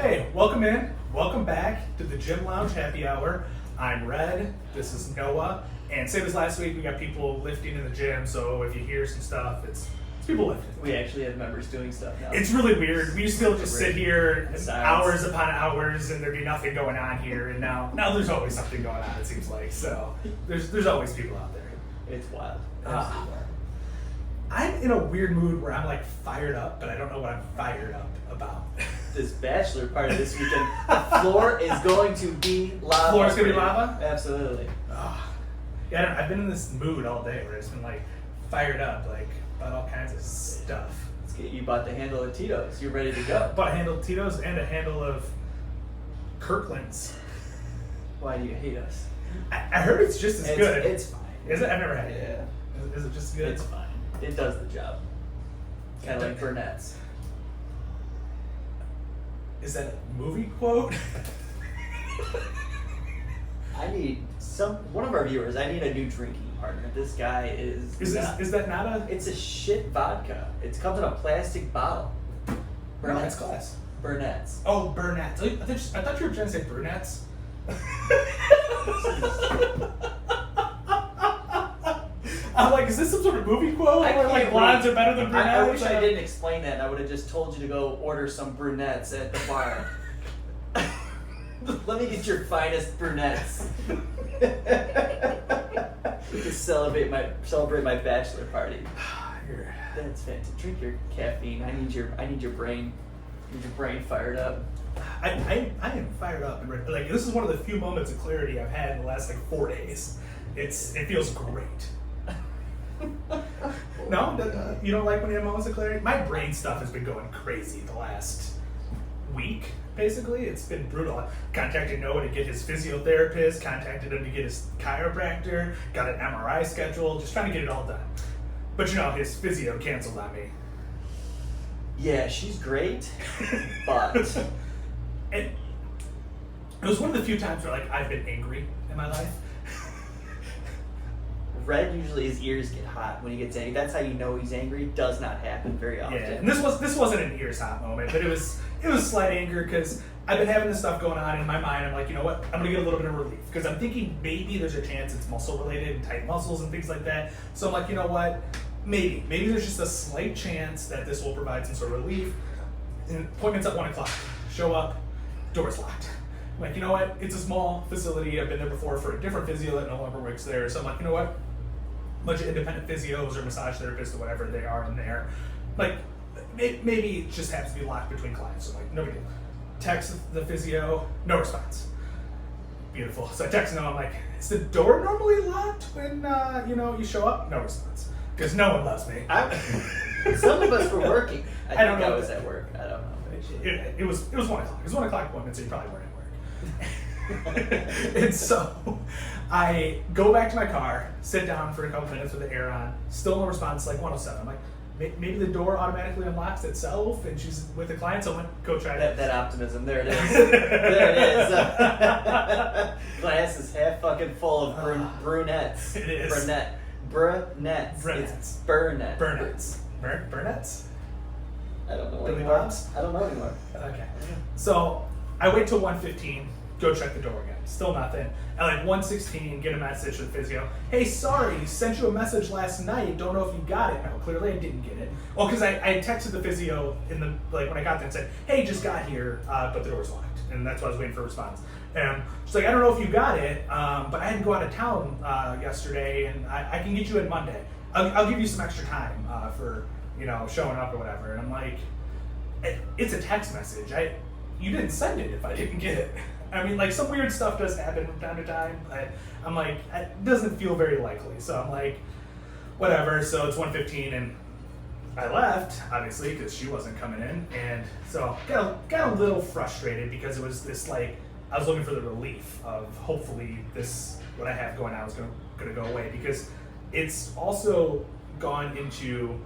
Hey, welcome in. Welcome back to the Gym Lounge Happy Hour. I'm Red. This is Noah. And same as last week, we got people lifting in the gym. So if you hear some stuff, it's people lifting. We actually have members doing stuff now. It's really weird. We used to just sit here hours Silence. upon hours, and there'd be nothing going on here. And now there's always something going on. It seems like so. There's always people out there. It's wild. Ah. I'm in a weird mood where I'm like fired up, but I don't know what I'm fired up about. This bachelor party this weekend, the floor is going to be lava. Floor's gonna be lava? Absolutely. Yeah, I've been in this mood all day where it's been like fired up, like about all kinds of stuff. Let's get you bought the handle of Tito's. You're ready to go. Bought a handle of Tito's and a handle of Kirkland's. Why do you hate us? I heard it's just as good. It's fine. Is it? I've never had it. Yeah. Is it just as good? It's fine. It does the job. Kind of like Burnett's. Is that a movie quote? I need one of our viewers. I need a new drinking partner. This guy is. Is that not a? It's a shit vodka. It comes in a plastic bottle. No, it's glass. Burnett's. Oh, Burnett's. I thought you were trying to say brunettes. I'm like, is this some sort of movie quote? Where like blondes are better than brunettes? I wish I didn't explain that. I would have just told you to go order some brunettes at the bar. Let me get your finest brunettes. To celebrate my bachelor party. That's fantastic. Drink your caffeine. I need your brain. Need your brain fired up. I am fired up and ready. Like, this is one of the few moments of clarity I've had in the last like 4 days. It feels great. No, you don't like when you have moments of clarity? My brain stuff has been going crazy the last week. Basically, it's been brutal. I contacted Noah to get his physiotherapist, contacted him to get his chiropractor, got an MRI scheduled, just trying to get it all done. But his physio canceled on me. Yeah, she's great, but it was one of the few times where like I've been angry in my life. Red usually his ears get hot when he gets angry. That's how you know he's angry. Does not happen very often. Yeah, and this wasn't an ears hot moment, but it was slight anger because I've been having this stuff going on in my mind. I'm like, you know what? I'm gonna get a little bit of relief because I'm thinking maybe there's a chance it's muscle related and tight muscles and things like that. So I'm like, you know what? Maybe there's just a slight chance that this will provide some sort of relief. And appointment's at 1:00. Show up, door's locked. I'm like, you know what? It's a small facility. I've been there before for a different physio that no longer works there. So I'm like, you know what? Bunch of independent physios or massage therapists or whatever they are in there. Like, maybe it just happens to be locked between clients. So I'm like, no big deal. Text the physio, no response. Beautiful. So I text Noah, I'm like, is the door normally locked when you show up? No response. Because no one loves me. Some of us were working. I don't think know. I was at work. I don't know. It was 1:00. It was 1:00 appointment, so you probably weren't at work. And so I go back to my car, sit down for a couple minutes with the air on, still no response, like 1:07. I'm like, maybe the door automatically unlocks itself and she's with the client, so I went, go try that optimism. There it is. There it is. Glass is half fucking full of brunettes. It is. Brunettes. It's Burnett. Burnett's? I don't know Billy anymore. Bob's? I don't know anymore. Okay. So I wait till 1:15, go check the door again. Still nothing. At like 1:16, get a message from the physio. Hey, sorry, sent you a message last night. Don't know if you got it. No, clearly I didn't get it. Well, because I texted the physio when I got there and said, hey, just got here, but the door's locked. And that's why I was waiting for a response. And she's like, I don't know if you got it, but I had to go out of town yesterday, and I can get you in Monday. I'll give you some extra time for showing up or whatever. And I'm like, it's a text message. You didn't send it if I didn't get it. I mean, like, some weird stuff does happen from time to time, but I'm like, it doesn't feel very likely. So I'm like, whatever. So it's 1:15, and I left, obviously, because she wasn't coming in. And so got a little frustrated because it was this, like, I was looking for the relief of hopefully what I have going on is going to go away. Because it's also gone into,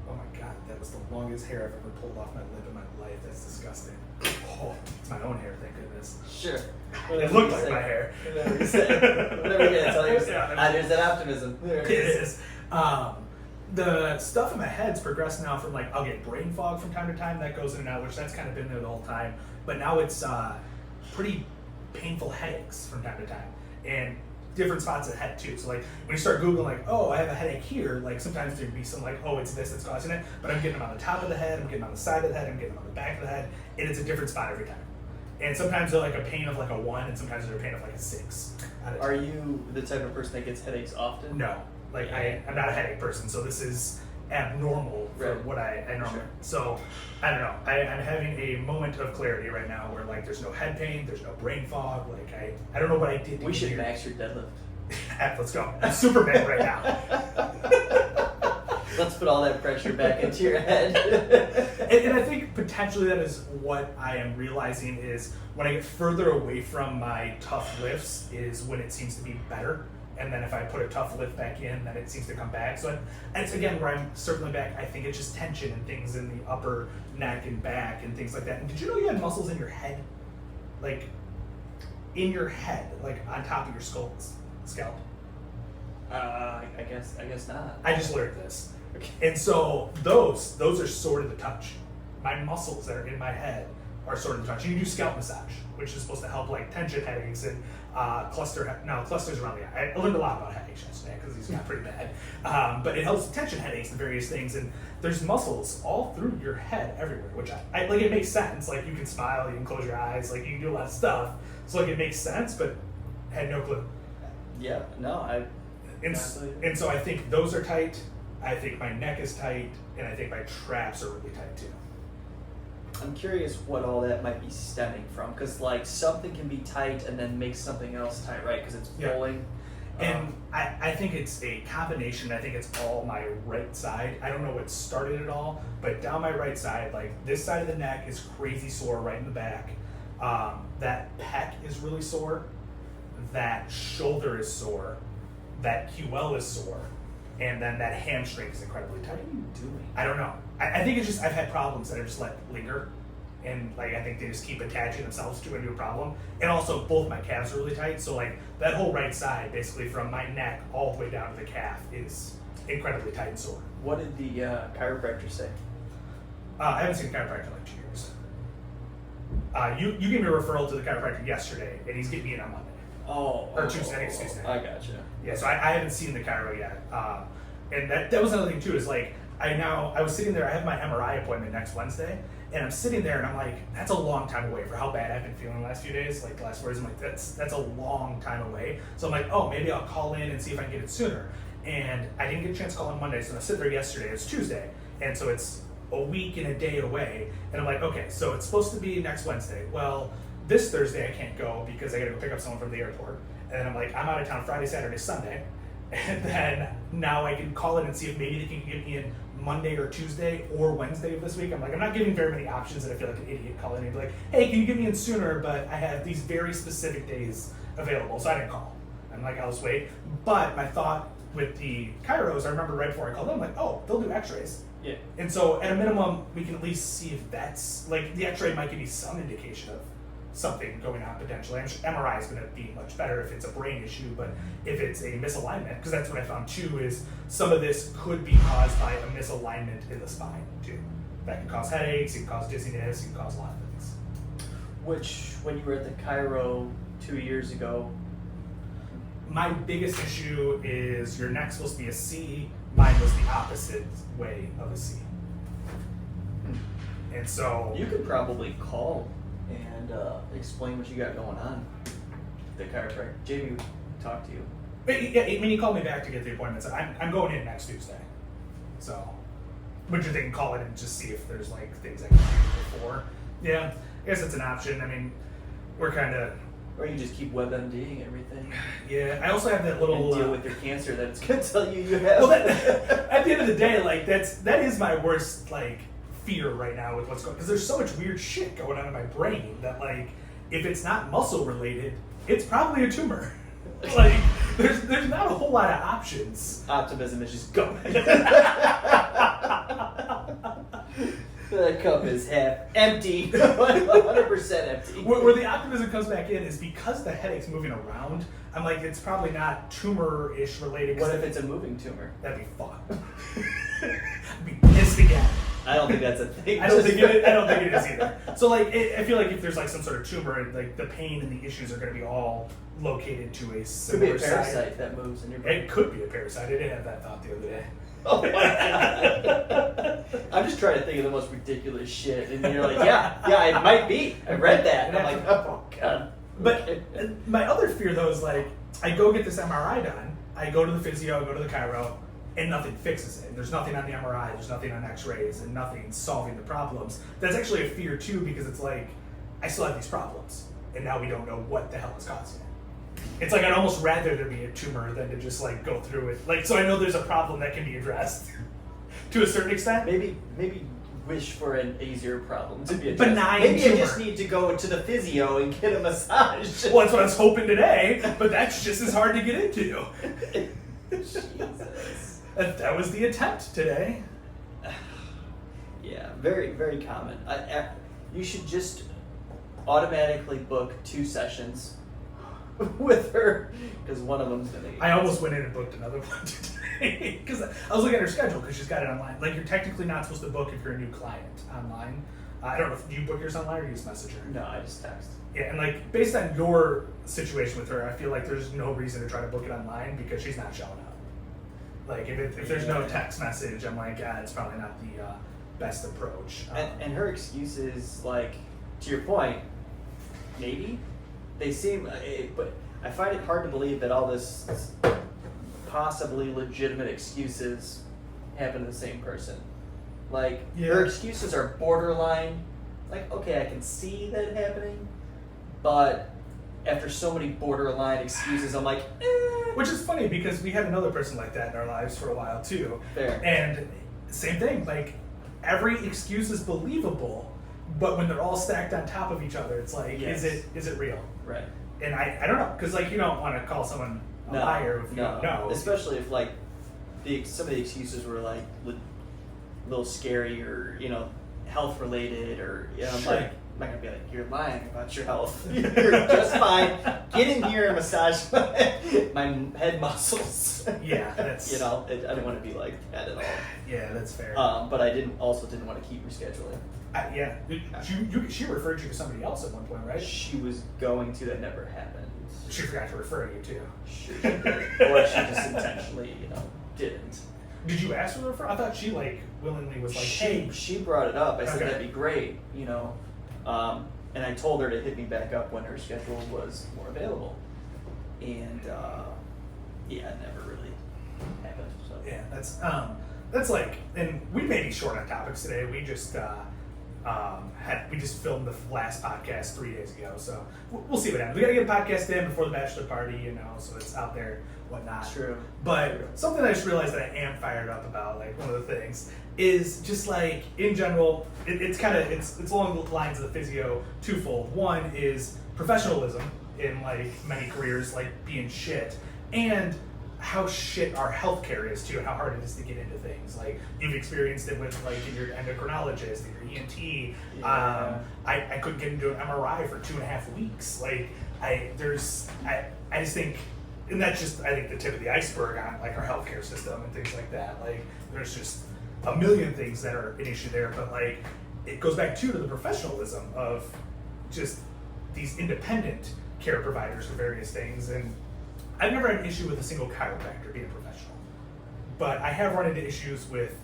oh my God, that was the longest hair I've ever pulled off my lip in my life. That's disgusting. Oh, it's my own hair, thank goodness. Sure. It looked like my hair. Whatever you say. Whatever you gotta tell you. There's that optimism. There It is. the stuff in my head's progressed now from like I'll get brain fog from time to time that goes in and out, which that's kind of been there the whole time. But now it's pretty painful headaches from time to time, and different spots of the head too. So like when you start Googling like, oh, I have a headache here, like sometimes there'd be some like, oh, it's this that's causing it, but I'm getting them on the top of the head, I'm getting them on the side of the head, I'm getting them on the back of the head, and it's a different spot every time. And sometimes they're like a pain of like a 1, and sometimes they're a pain of like a 6. Are you the type of person that gets headaches often? No, like I'm not a headache person, so this is abnormal for what I normally. Sure. So I don't know. I'm having a moment of clarity right now where like there's no head pain, there's no brain fog. Like I don't know what I did. We should max your deadlift. Let's go. I'm Superman right now. Let's put all that pressure back into your head. and I think potentially that is what I am realizing is when I get further away from my tough lifts is when it seems to be better. And then if I put a tough lift back in, then it seems to come back. So it's again where I'm circling back. I think it's just tension and things in the upper neck and back and things like that. And did you know you had muscles in your head? Like in your head, like on top of your scalp? I guess not. I just learned this. Okay. And so those are sore to the touch. My muscles that are in my head are sore to the touch. You can do scalp massage, which is supposed to help like tension headaches and clusters around the eye. I learned a lot about headaches yesterday because these got pretty bad. But it helps with tension headaches and various things. And there's muscles all through your head everywhere, which I like. It makes sense. Like you can smile, you can close your eyes, like you can do a lot of stuff. So like it makes sense, but I had no clue. Yeah, no, And so I think those are tight. I think my neck is tight, and I think my traps are really tight too. I'm curious what all that might be stemming from, because like something can be tight and then make something else tight, right? Because it's pulling. And I think it's a combination. I think it's all my right side. I don't know what started it all, but down my right side, like this side of the neck is crazy sore right in the back. That pec is really sore. That shoulder is sore. That QL is sore. And then that hamstring is incredibly tight. What are you doing? I don't know. I think it's just I've had problems that I just let linger, and like I think they just keep attaching themselves to a new problem. And also both my calves are really tight, so like that whole right side, basically from my neck all the way down to the calf, is incredibly tight and sore. What did the chiropractor say? I haven't seen a chiropractor in like 2 years. You gave me a referral to the chiropractor yesterday, and he's getting me in on Monday. Or Tuesday. I think it's Tuesday. I gotcha. Yeah, so I haven't seen the chiro yet. And that was another thing too, is like I was sitting there, I have my MRI appointment next Wednesday, and I'm sitting there and I'm like, that's a long time away for how bad I've been feeling the last few days, like the last 4 days. I'm like, that's a long time away. So I'm like, oh, maybe I'll call in and see if I can get it sooner. And I didn't get a chance to call on Monday, so I sit there yesterday, it's Tuesday, and so it's a week and a day away, and I'm like, okay, so it's supposed to be next Wednesday. Well, this Thursday I can't go because I gotta go pick up someone from the airport. And then I'm like, I'm out of town Friday, Saturday, Sunday. And then now I can call in and see if maybe they can get me in Monday or Tuesday or Wednesday of this week. I'm like, I'm not giving very many options, and I feel like an idiot calling and be like, hey, can you get me in sooner? But I have these very specific days available, so I didn't call. I'm like, I'll just wait. But my thought with the chiros, I remember right before I called them, I'm like, oh, they'll do x-rays. Yeah. And so at a minimum, we can at least see if that's, like, the x-ray might give me some indication of something going on potentially. I'm sure MRI is going to be much better if it's a brain issue, but if it's a misalignment, because that's what I found too, is some of this could be caused by a misalignment in the spine too. That can cause headaches, it can cause dizziness, it can cause a lot of things. Which, when you were at the chiro 2 years ago, my biggest issue is your neck's supposed to be a C, mine was the opposite way of a C. And so you could probably call and explain what you got going on. The chiropractor, Jamie would talk to you. Yeah, I mean, he called me back to get the appointment. So I'm going in next Tuesday. So, but they can call in and just see if there's like things I can do before. Yeah, I guess it's an option. I mean, we're kind of. Or you just keep WebMDing everything. Yeah, I also have that little and deal with your cancer that it's gonna tell you have. Well, at the end of the day, like that is my worst like fear right now with what's going, because there's so much weird shit going on in my brain that like if it's not muscle related, it's probably a tumor. Like there's not a whole lot of options. Optimism is just going. The cup is half empty. 100%. 100% empty. Where the optimism comes back in is because the headache's moving around. I'm like, it's probably not tumor-ish related. What if it's a moving tumor? That'd be fun. I'd be pissed again. I don't think that's a thing. I don't think it is either. So like, I feel like if there's like some sort of tumor, like the pain and the issues are going to be all located to a Could be similar a parasite site. that moves in your brain. It could be a parasite. I did have that thought the other day. Oh my god! I'm just trying to think of the most ridiculous shit, and you're like, yeah, it might be. I read that, and I'm like, oh god. But my other fear though is like, I go get this MRI done, I go to the physio, I go to the chiro, and nothing fixes it. There's nothing on the MRI, there's nothing on X-rays, and nothing's solving the problems. That's actually a fear too, because it's like, I still have these problems, and now we don't know what the hell is causing it. It's like I'd almost rather there be a tumor than to just like go through it. Like, so I know there's a problem that can be addressed to a certain extent. Maybe wish for an easier problem to be addressed. Benign Maybe tumor. I just need to go to the physio and get a massage. Well, that's what I was hoping today, but that's just as hard to get into. Jesus. That was the attempt today. Yeah, very, very common. You should just automatically book 2 sessions with her, because one of them's gonna. I almost went in and booked another one today because I was looking at her schedule because she's got it online. Like, you're technically not supposed to book if you're a new client online. I don't know if do you book yours online or use Messenger. No, I just text. Yeah, and like based on your situation with her, I feel like there's no reason to try to book it online because she's not showing up. Like if there's no text message, I'm like, it's probably not the best approach. And her excuses, like, to your point, maybe they seem, but I find it hard to believe that all this possibly legitimate excuses happen to the same person. Like, her excuses are borderline. Like, okay, I can see that happening, but after so many borderline excuses, I'm like, Which is funny because we had another person like that in our lives for a while too. Fair. And same thing, like every excuse is believable, but when they're all stacked on top of each other, it's like, Yes. is it real? Right. And I don't know, because like you don't want to call someone a liar if you don't know. Especially if like some of the excuses were like a little scary or health related or I'm Sure. like, I'm not gonna be like, you're lying about your health. You're just fine. Get in here and massage my head muscles. Yeah, that's I didn't want to be like that at all. Yeah, that's fair. But I didn't want to keep rescheduling. Yeah, she referred you to somebody else at one point, right? She was going to. That never happened. She forgot to refer you too. Sure she did. Or she just intentionally, didn't. Did you ask her to refer? I thought she like willingly was like, hey. She brought it up. I said Okay. that'd be great, and I told her to hit me back up when her schedule was more available. And it never really happened. So Yeah, that's like, and we may be short on topics today. We just we just filmed the last podcast 3 days ago, so we'll see what happens. We gotta get a podcast in before the bachelor party, so it's out there, whatnot. True. But something I just realized that I am fired up about, like one of the things, is just like in general, it's along the lines of the physio twofold. One is professionalism in like many careers, like being shit, and how shit our healthcare is too, and how hard it is to get into things. Like you've experienced it with like your endocrinologist, your ENT. Yeah. I couldn't get into an MRI for 2.5 weeks. Like I just think, and that's just I think the tip of the iceberg on like our healthcare system and things like that. Like there's just a million things that are an issue there, but like it goes back to the professionalism of just these independent care providers for various things. And I've never had an issue with a single chiropractor being a professional, but I have run into issues with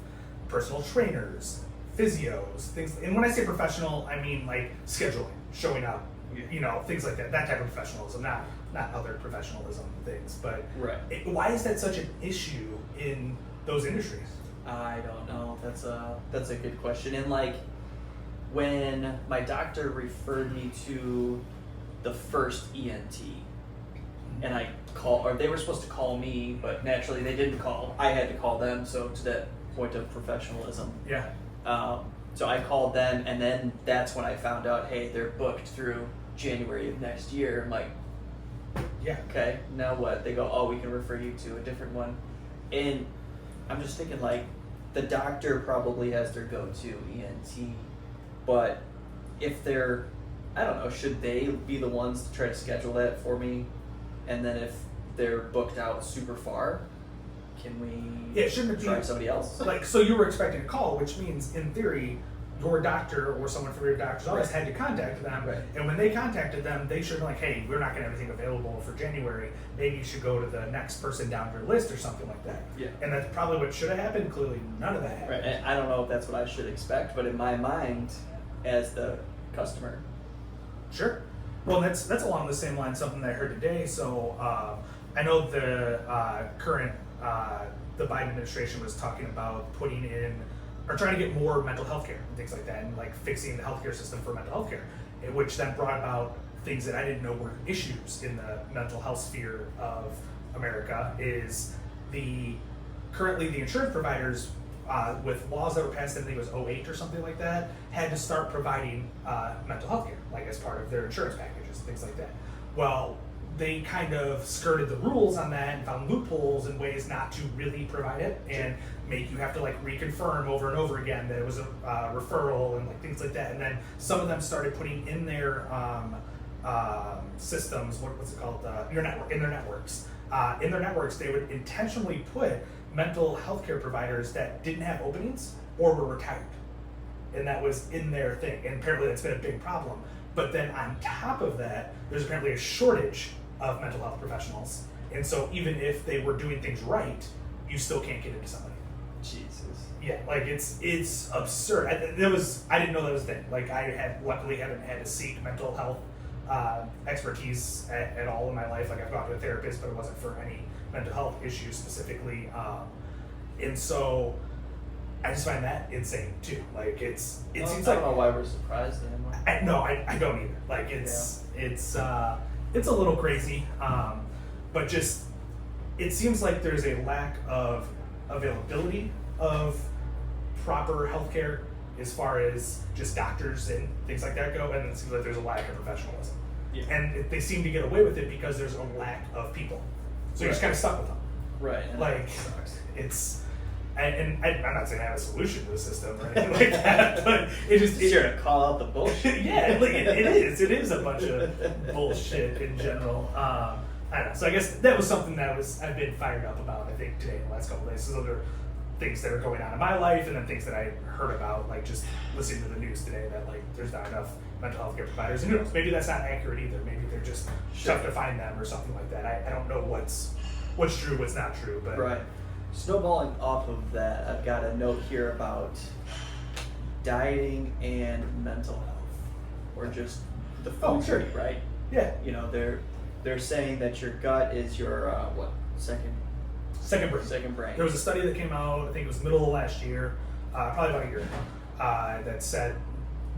personal trainers, physios, things. And when I say professional, I mean like scheduling, showing up, things like that type of professionalism, not other professionalism things. But right. Why is that such an issue in those industries? I don't know. That's a good question. And like when my doctor referred me to the first ENT, and they were supposed to call me, but naturally they didn't call. I had to call them. So to that point of professionalism. Yeah. So I called them, and then that's when I found out, hey, they're booked through January of next year. I'm like, yeah. Okay, now what? They go, oh, we can refer you to a different one. And I'm just thinking, like, the doctor probably has their go-to ENT, but if they're I don't know, should they be the ones to try to schedule that for me? And then if they're booked out super far, can we shouldn't it try be somebody else? like, so you were expecting a call, which means in theory your doctor or someone from your doctor's office had to contact them, Right. and when they contacted them, they should be like, hey, we're not going to have everything available for January. Maybe you should go to the next person down your list or something like that. Yeah. And that's probably what should have happened. Clearly, none of that happened. Right, and I don't know if that's what I should expect, but in my mind, as the customer, Sure. Well, that's along the same line. Something that I heard today. So I know the current the Biden administration was talking about putting in or trying to get more mental health care and things like that, and like fixing the healthcare system for mental health care, which then brought about things that I didn't know were issues in the mental health sphere of America. Is currently the insurance providers, with laws that were passed, I think it was 2008 or something like that, had to start providing mental health care, like as part of their insurance packages and things like that. Well, they kind of skirted the rules on that and found loopholes and ways not to really provide it, and make you have to like reconfirm over and over again that it was a referral and like things like that. And then some of them started putting in their systems, what's it called, in their networks, they would intentionally put mental health care providers that didn't have openings or were retired, and that was in their thing, and apparently that's been a big problem. But then on top of that, there's apparently a shortage of mental health professionals, and so even if they were doing things right, you still can't get into somebody. Jesus. Yeah, like it's absurd. I didn't know that was a thing. Like luckily haven't had to seek mental health expertise at all in my life. Like I've gone to a therapist, but it wasn't for any mental health issues specifically. And so I just find that insane too. Like it seems I like don't know why we're surprised anymore. I don't either. Like it's a little crazy, but just it seems like there's a lack of availability of proper healthcare as far as just doctors and things like that go, and it seems like there's a lack of professionalism. Yeah. And they seem to get away with it because there's a lack of people, so you're just kind of stuck with them. Right. And Like that sucks. it's. And I'm not saying I have a solution to the system or anything like that, but it just You're to call out the bullshit. yeah, like it is a bunch of bullshit in general. I don't know. So I guess that was something that I've been fired up about, I think, today in the last couple of days. So those are things that are going on in my life, and then things that I heard about, like just listening to the news today, that like there's not enough mental health care providers. And who knows, maybe that's not accurate either. Maybe they're just tough to find them or something like that. I don't know what's true, what's not true, but Right. Snowballing off of that, I've got a note here about dieting and mental health, or just the food Oh, sure. you eat, right? yeah, You know, they're saying that your gut is your second brain. second brain. There was a study that came out, I think it was middle of last year, probably about a year ago, that said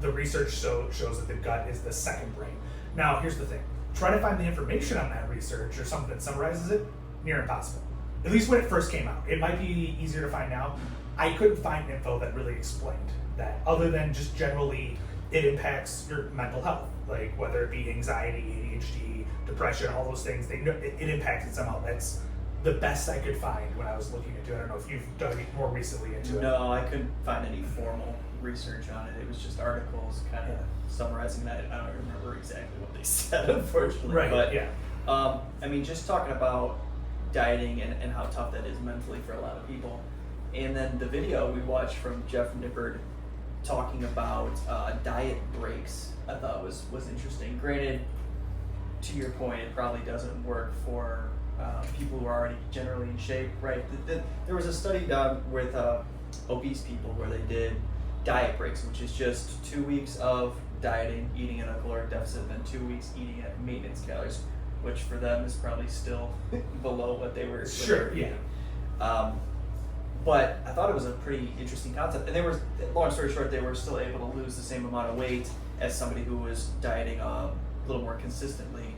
the research shows that the gut is the second brain. Now, here's the thing. Try to find the information on that research or something that summarizes it, near impossible. At least when it first came out. It might be easier to find now. I couldn't find info that really explained that, other than just generally it impacts your mental health, like whether it be anxiety, ADHD, depression, all those things. It impacts it somehow. That's the best I could find when I was looking into it. I don't know if you've dug more recently into it. No, I couldn't find any formal research on it. It was just articles kind of summarizing that. I don't remember exactly what they said, unfortunately. Right, But, yeah. I mean, just talking about dieting and how tough that is mentally for a lot of people. And then the video we watched from Jeff Nippard talking about diet breaks, I thought was interesting. Granted, to your point, it probably doesn't work for people who are already generally in shape, right? There was a study done with obese people where they did diet breaks, which is just 2 weeks of dieting, eating at a caloric deficit, then 2 weeks eating at maintenance calories, which for them is probably still below what they were. Sure, yeah. But I thought it was a pretty interesting concept, and they were, long story short, they were still able to lose the same amount of weight as somebody who was dieting a little more consistently,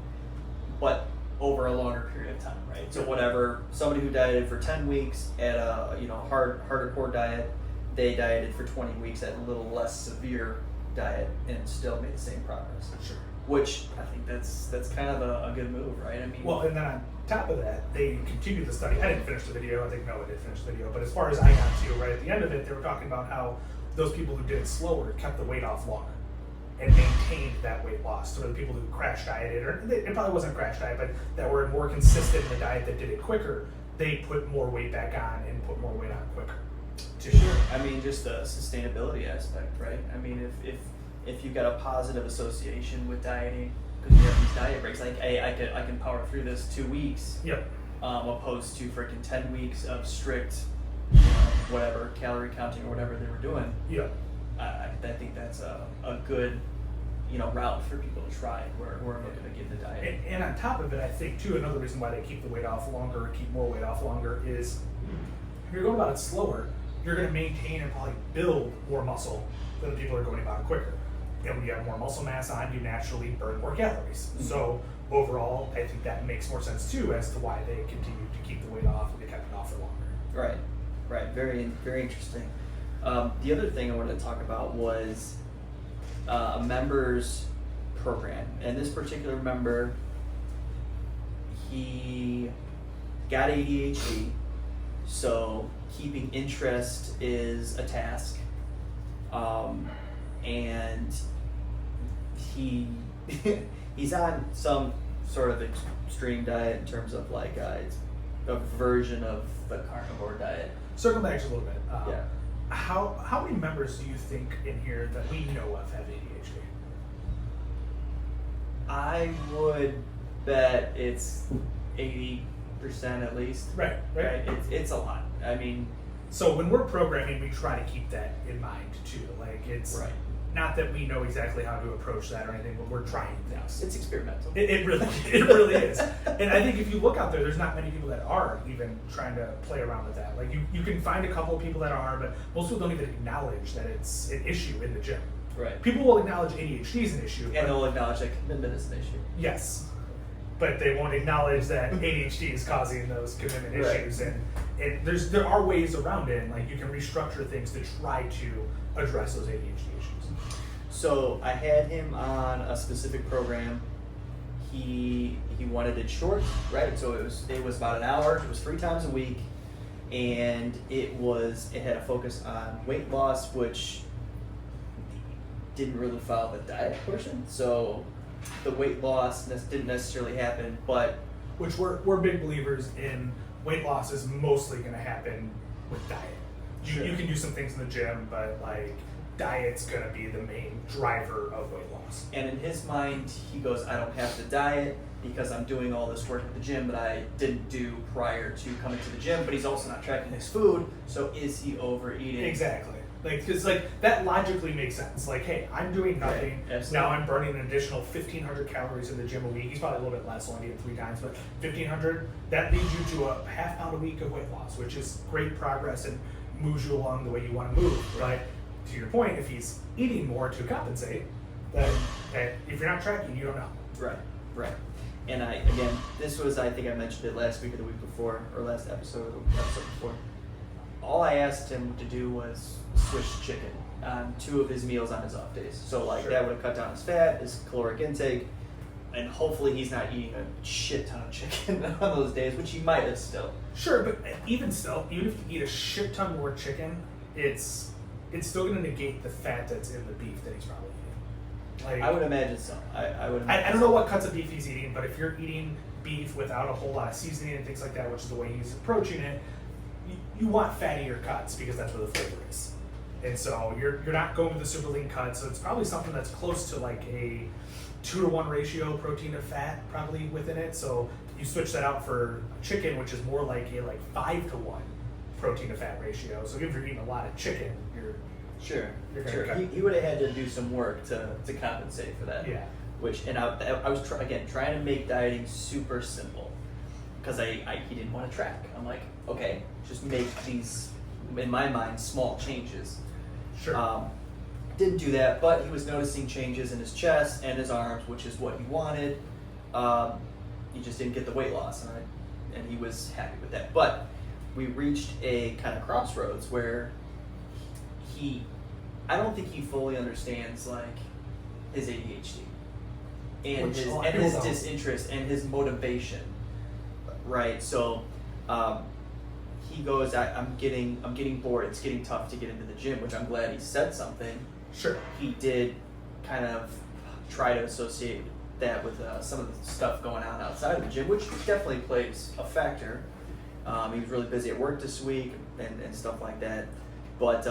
but over a longer period of time, right? So whatever, somebody who dieted for 10 weeks at a harder core diet, they dieted for 20 weeks at a little less severe diet and still made the same progress. Sure. Which I think that's kind of a good move, right? I mean, Well, and then on top of that, they continued the study. I didn't finish the video. I think Noah did finish the video. But as far as I got to, right at the end of it, they were talking about how those people who did it slower kept the weight off longer. and maintained that weight loss. So for the people who crash dieted, or it probably wasn't a crash diet, but that were more consistent in the diet that did it quicker, they put more weight back on and put more weight on quicker. Sure. I mean, just the sustainability aspect, right? I mean, if you've got a positive association with dieting, because you have these diet breaks, like, hey, I can power through this 2 weeks, Yep. Opposed to freaking 10 weeks of strict, whatever, calorie counting or whatever they were doing. Yep. I think that's a good, route for people to try. Where we're looking to get the diet. And on top of it, I think too, another reason why they keep the weight off longer, keep more weight off longer, is if you're going about it slower, you're going to maintain and probably build more muscle than the people are going about it quicker. And when you have more muscle mass on, you naturally burn more calories. Mm-hmm. So overall, I think that makes more sense too as to why they continue to keep the weight off and they kept it off for longer. Right. Very, very interesting. The other thing I wanted to talk about was a member's program. And this particular member, he got ADHD, so keeping interest is a task. And he's on some sort of extreme diet in terms of like it's a version of the carnivore diet. Circle back just a little bit. Yeah. How many members do you think in here that we know of have ADHD? I would bet it's 80% at least. Right. It's a lot. I mean, so when we're programming, we try to keep that in mind too. Like it's right. Not that we know exactly how to approach that or anything, but we're trying things. It's experimental. It really is. And I think if you look out there, there's not many people that are even trying to play around with that. Like you can find a couple of people that are, but most people don't even acknowledge that it's an issue in the gym. Right. People will acknowledge ADHD is an issue. And they'll acknowledge that commitment is an issue. Yes. But they won't acknowledge that ADHD is causing those commitment issues. Right. And there are ways around it. And like you can restructure things to try to address those ADHD issues. So I had him on a specific program. He wanted it short, right? So it was about an hour. It was 3 times a week, and it had a focus on weight loss, which didn't really follow the diet portion. So the weight loss didn't necessarily happen, but which we're big believers in. Weight loss is mostly going to happen with diet. You can do some things in the gym, but like diet's going to be the main driver of weight loss. And in his mind, he goes, I don't have to diet because I'm doing all this work at the gym that I didn't do prior to coming to the gym, but he's also not tracking his food, so is he overeating? Exactly. Like, because like that logically makes sense. Like, hey, I'm doing nothing. Right. Now I'm burning an additional 1,500 calories in the gym a week. He's probably a little bit less, only did it 3 times, but 1,500. That leads you to a half pound a week of weight loss, which is great progress and moves you along the way you want to move. But to your point, if he's eating more to compensate, then if you're not tracking, you don't know. Right. And I think I mentioned it last week or the week before, or last episode or the episode before. All I asked him to do was switch chicken on 2 of his meals on his off days. So that would have cut down his fat, his caloric intake, and hopefully he's not eating a shit ton of chicken on those days, which he might have still. Sure, but even if you eat a shit ton more chicken, it's still going to negate the fat that's in the beef that he's probably eating. Like, I would imagine so. I don't know what cuts of beef he's eating, but if you're eating beef without a whole lot of seasoning and things like that, which is the way he's approaching it, you want fattier cuts because that's where the flavor is. And so you're not going with the super lean cut, so it's probably something that's close to like a 2-to-1 ratio protein to fat probably within it. So you switch that out for chicken, which is more like a 5-to-1 protein to fat ratio. So if you're eating a lot of chicken, you're Sure. He would have had to do some work to compensate for that. Yeah. I was trying to make dieting super simple because he didn't want to track. I'm like, okay, just make these, in my mind, small changes. Sure. Didn't do that, but he was noticing changes in his chest and his arms, which is what he wanted. He just didn't get the weight loss, and he was happy with that. But we reached a kind of crossroads where I don't think he fully understands like his ADHD and his disinterest and his motivation, right? So he goes, I'm getting bored. It's getting tough to get into the gym, which I'm glad he said something. Sure. He did kind of try to associate that with some of the stuff going on outside of the gym, which definitely plays a factor. He was really busy at work this week and stuff like that. But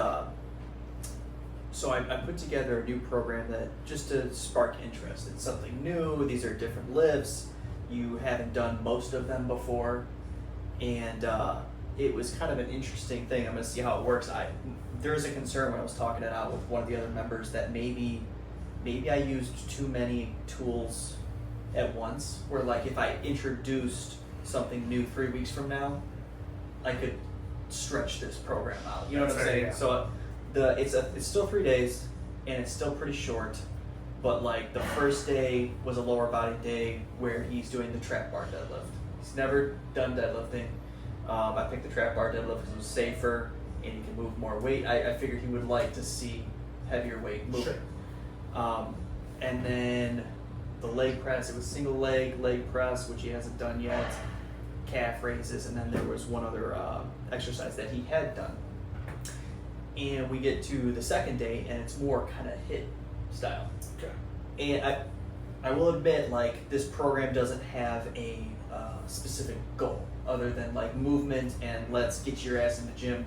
so I put together a new program that just to spark interest. It's something new. These are different lifts. You haven't done most of them before. And it was kind of an interesting thing. I'm going to see how it works. There was a concern when I was talking it out with one of the other members that maybe I used too many tools at once, where like if I introduced something new 3 weeks from now, I could stretch this program out. You know what I'm saying? Yeah. So it's still 3 days and it's still pretty short, but like the first day was a lower body day where he's doing the trap bar deadlift. He's never done deadlifting. I picked the trap bar deadlift because it was safer and you can move more weight. I figured he would like to see heavier weight moving. Sure. And then the leg press, it was single leg press, which he hasn't done yet, calf raises, and then there was one other exercise that he had done. And we get to the second day and it's more kind of HIIT style. Okay. And I will admit, like, this program doesn't have a specific goal other than like movement and let's get your ass in the gym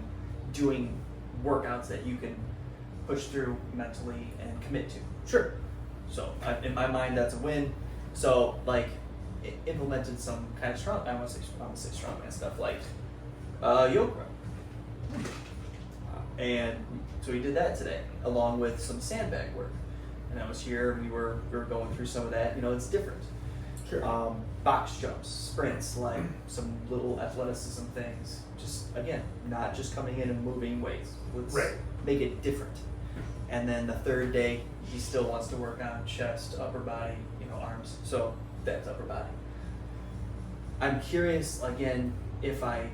doing workouts that you can push through mentally and commit to. Sure. So in my mind, that's a win. So like, implemented some kind of strong. I want to say strongman stuff like yoke row. And so we did that today, along with some sandbag work. And I was here, and we were going through some of that. You know, it's different. Sure. Box jumps, sprints, like some little athleticism things. Just again, not just coming in and moving weights. Let's make it different. And then the third day, he still wants to work on chest, upper body, arms. So that's upper body. I'm curious, again, if I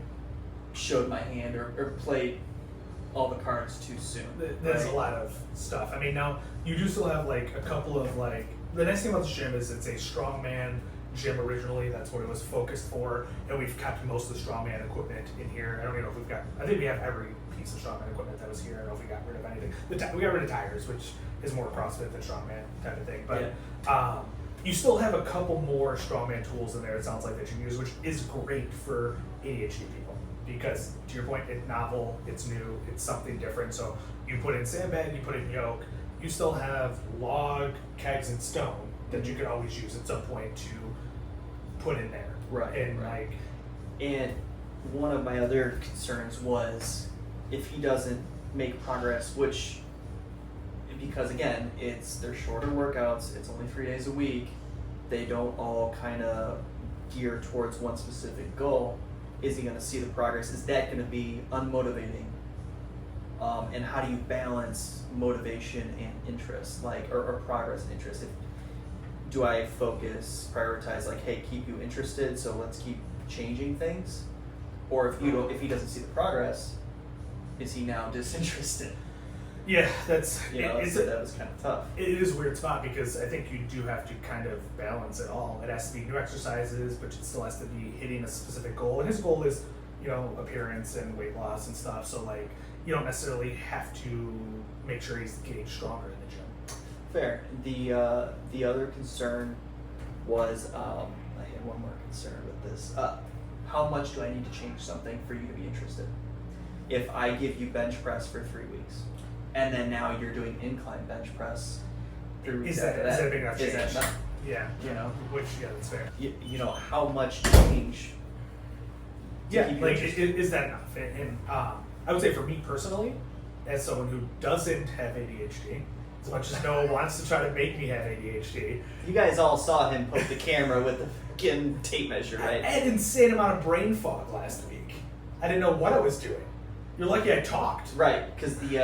showed my hand or played all the cards too soon. There's a lot of stuff. I mean, now you do still have like a couple of like, the nice thing about this gym is it's a strongman gym originally. That's what it was focused for. And we've kept most of the strongman equipment in here. I don't even know if we've got, I think we have every piece of strongman equipment that was here. I don't know if we got rid of anything. We got rid of tires, which is more CrossFit than strongman type of thing. But you still have a couple more strongman tools in there, it sounds like, that you can use, which is great for ADHD people. Because to your point, it's novel, it's new, it's something different. So you put in sandbag, you put in yoke, you still have log, kegs, and stone that you could always use at some point to put in there. Right. And right. like, and one of my other concerns was if he doesn't make progress, which, because again, they're shorter workouts, it's only 3 days a week, they don't all kind of gear towards one specific goal. Is he going to see the progress? Is that going to be unmotivating? And how do you balance motivation and interest, or progress and interest? Do I prioritize like, hey, keep you interested, so let's keep changing things? Or if he doesn't see the progress, is he now disinterested? yeah, that was kind of tough. It is a weird spot because I think you do have to kind of balance it all. It has to be new exercises, but it still has to be hitting a specific goal. And his goal is, appearance and weight loss and stuff. So like, you don't necessarily have to make sure he's getting stronger in the gym. Fair. The other concern was, I had one more concern with this. How much do I need to change something for you to be interested? If I give you bench press for 3 weeks, and then now you're doing incline bench press 3 weeks after that. Is that a big enough change? Is that enough? Yeah. Which, that's fair. How much change? Is that enough? And I would say for me personally, as someone who doesn't have ADHD, as much as Noah wants to try to make me have ADHD. You guys all saw him poke the camera with the fucking tape measure, right? I had an insane amount of brain fog last week. I didn't know what I was doing. You're lucky I talked. Right, because you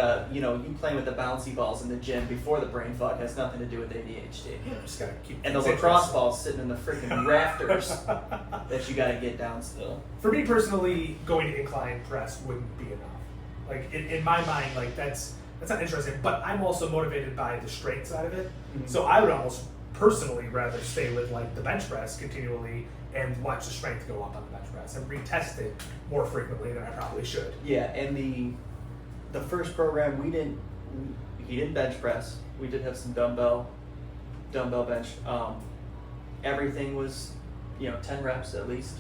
playing with the bouncy balls in the gym before the brain fog has nothing to do with ADHD. Yeah, just gotta keep. And the lacrosse balls sitting in the freaking rafters that you gotta get down still. For me personally, going to incline press wouldn't be enough. Like in my mind, like that's not interesting. But I'm also motivated by the strength side of it. Mm-hmm. So I would almost personally rather stay with like the bench press continually and watch the strength go up on the bench press and retest it more frequently than I probably should. Yeah, and the first program we he didn't bench press. We did have some dumbbell bench. Everything was, 10 reps at least,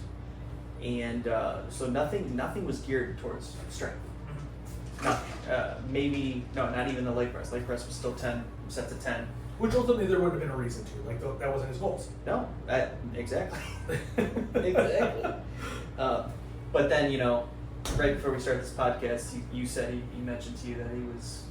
and so nothing was geared towards strength. Not even the leg press. Leg press was still 10 sets of 10. Which ultimately there would have been a reason to. Like, that wasn't his goals. No, exactly. Exactly. But then, right before we started this podcast, you said he mentioned to you that he was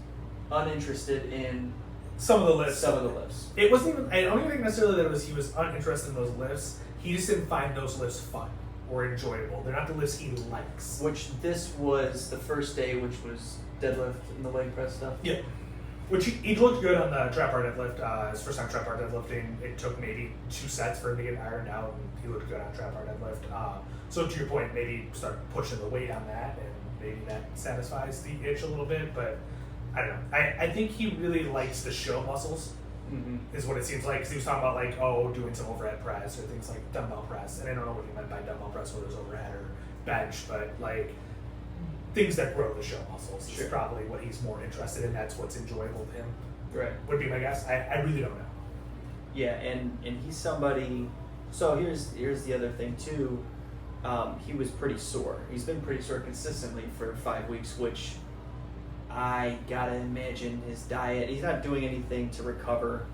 uninterested in some of the lifts. It wasn't even, I don't even think necessarily that he was uninterested in those lifts. He just didn't find those lifts fun or enjoyable. They're not the lifts he likes. Which this was the first day, which was deadlift and the leg press stuff. Yeah. Which he looked good on the trap bar deadlift. His first time trap bar deadlifting, it took maybe 2 sets for him to get ironed out, and he looked good on trap bar deadlift. So to your point, maybe start pushing the weight on that, and maybe that satisfies the itch a little bit. But I don't know. I think he really likes the show muscles, is what it seems like. Because he was talking about doing some overhead press or things like dumbbell press, and I don't know what he meant by dumbbell press, whether it was overhead or bench, but things that grow the show muscles is probably what he's more interested in. That's what's enjoyable to him. Right. Would be my guess. I really don't know. Yeah, and he's somebody. So here's the other thing too. He was pretty sore. He's been pretty sore consistently for 5 weeks, which I gotta imagine his diet. He's not doing anything to recover.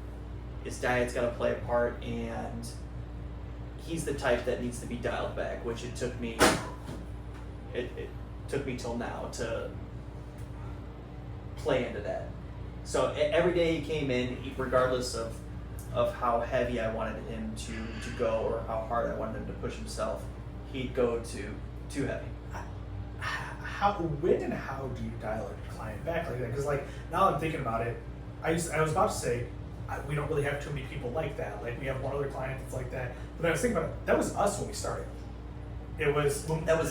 His diet's gotta play a part, and he's the type that needs to be dialed back. Which it took me. It took me till now to play into that. So every day he came in, regardless of how heavy I wanted him to go or how hard I wanted him to push himself, he'd go too heavy. When and how do you dial a client back like that? Because now I'm thinking about it, I was about to say we don't really have too many people like that. We have one other client that's like that. But I was thinking about it. That was us when we started. That was